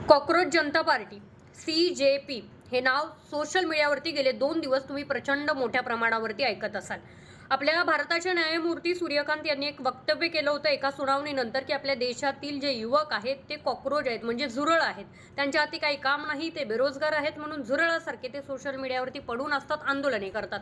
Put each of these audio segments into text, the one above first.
Cockroach जनता party CJP हे नाव social मीडियावरती गेले 2 दिवस तुम्ही प्रचंड मोठ्या प्रमाणावरती ऐकत असाल। आपल्या भारताचे न्यायमूर्ती सूर्यकांत यांनी एक वक्तव्य केलं होतं एका सुनावणीनंतर की आपल्या देशातील जे युवक आहेत ते कॉकरोच आहेत, म्हणजे झुरळ आहेत। त्यांच्या हाती काही काम नाही, ते बेरोजगार आहेत, म्हणून झुरळासारखे ते सोशल मीडियावरती पडून असतात, आंदोलने करतात।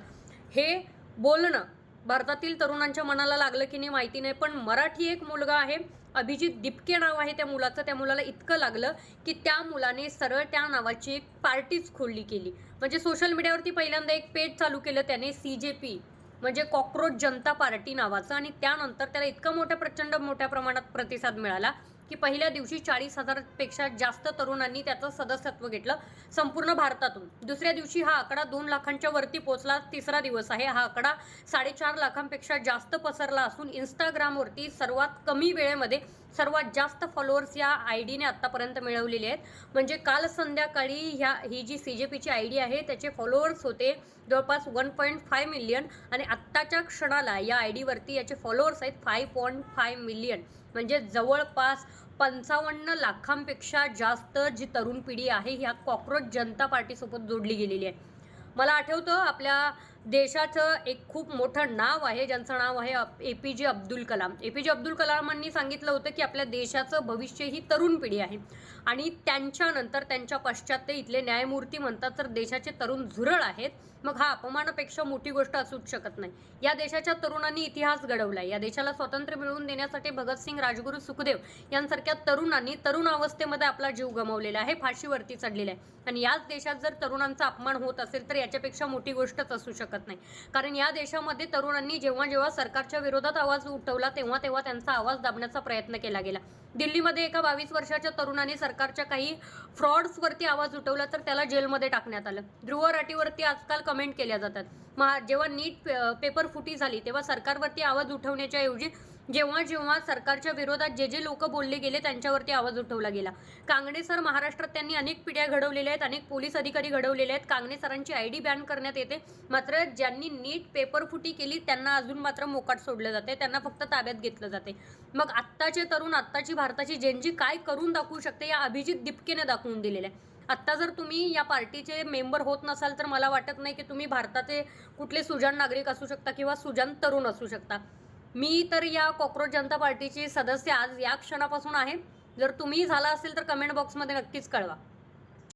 हे बोलणं भारतातील तरुणांच्या मनाला लागलं की नाही माहिती नाही, पण मराठी एक मुलगा आहे, अभिजित दिपके नाव आहे त्या मुलाचं। त्या मुलाला इतकं लागलं की त्या मुलाने सरळ त्या नावाची एक पार्टीच खोलली केली, म्हणजे सोशल मीडियावरती पहिल्यांदा एक पेज चालू केलं त्याने CJP म्हणजे कॉकरोच जनता पार्टी नावाचं, आणि त्यानंतर त्याला इतका प्रचंड मोठ्या प्रमाणात प्रतिसाद मिळाला की पहिल्या दिवशी 40,000 पेक्षा जास्त तरुणांनी त्याचं सदस्यत्व घेतलं संपूर्ण भारतातून। दुसऱ्या दिवशी हा आकडा 2 लाखांच्या वरती पोहोचला। तिसरा दिवस आहे, हा आकडा 4.5 लाखांपेक्षा जास्त पसरला असून इंस्टाग्रामवरती सर्वात कमी वेळेमध्ये सर्वात जास्त फॉलोअर्स या आयडीने आतापर्यंत मिळवलेले आहेत। म्हणजे काल संध्याकाळी ही जी CJPची आयडी आहे त्याचे फॉलोअर्स होते जवळपास 1.5 मिलियन, आणि आत्ताच्या क्षणाला या आयडीवरती याचे फॉलोअर्स आहेत 5.5 मिलियन, म्हणजे जवळपास 55 लाखांपेक्षा जास्त जी तरुण पिढी आहे ह्या कॉकरोच जनता पार्टीसोबत जोडली गेलेली आहे। मला आठवतं आपल्या देशाचं एक खूप मोठं नाव आहे ज्यांचं नाव आहे APJ अब्दुल कलाम। APJ अब्दुल कलामांनी सांगितलं होतं की आपल्या देशाचं भविष्य ही तरुण पिढी आहे, आणि त्यांच्यानंतर त्यांच्या पश्चात ते इथले न्यायमूर्ती म्हणतात तर देशाचे तरुण झुरळ आहेत। मग हा अपमानापेक्षा मोठी गोष्ट असूच शकत नाही। या देशाच्या तरुणांनी इतिहास घडवलाय। या देशाला स्वातंत्र्य मिळवून देण्यासाठी भगतसिंग, राजगुरू, सुखदेव यांसारख्या तरुणांनी तरुण अवस्थेमध्ये आपला जीव गमावलेला आहे, फाशीवरती चढलेला आहे। आणि याच देशात जर तरुणांचा अपमान होत असेल तर याच्यापेक्षा मोठी गोष्टच असू शकत नाही, कारण या देशामध्ये तरुणांनी जेव्हा जेव्हा सरकारच्या विरोधात आवाज उठवला तेव्हा तेव्हा त्यांचा आवाज दाबण्याचा प्रयत्न केला गेला। दिल्लीमध्ये एका 22 वर्षाच्या तरुणाने सरकारच्या काही फ्रॉड्सवरती आवाज उठवला तर त्याला जेलमध्ये टाकण्यात आलं। ध्रुव राटीवरती आजकाल कमेंट केल्या जातात। जेव्हा नीट पेपर फुटी झाली तेव्हा सरकारवरती आवाज उठवण्याच्या ऐवजी जेव्हा जेव्हा सरकारच्या विरोधात जे लोक बोलले गेले त्यांच्यावरती आवाज उठवला गेला। कांगणे सर महाराष्ट्रात त्यांनी अनेक पिढ्या घडवलेल्या आहेत, अनेक पोलीस अधिकारी घडवलेले आहेत। कांगणे सरांची आयडी बॅन करण्यात येते, मात्र ज्यांनी नीट पेपर फुटी केली त्यांना अजून मात्र मोकाट सोडलं जाते, त्यांना फक्त ताब्यात घेतलं जाते। मग आत्ताचे तरुण, आत्ताची भारताची जेनजी काय करून दाखवू शकते या अभिजित दिपकेने दाखवून दिलेलं आहे। आत्ता जर तुम्ही या पार्टीचे मेंबर होत नसाल तर मला वाटत नाही की तुम्ही भारताचे कुठले सुजाण नागरिक असू शकता किंवा सुजाण तरुण असू शकता। मी तर या कॉकरोच जनता पार्टीचे सदस्य आज या क्षणापासून आहे। जर तुम्ही झाला असेल तर कमेंट बॉक्समध्ये नक्कीच कळवा।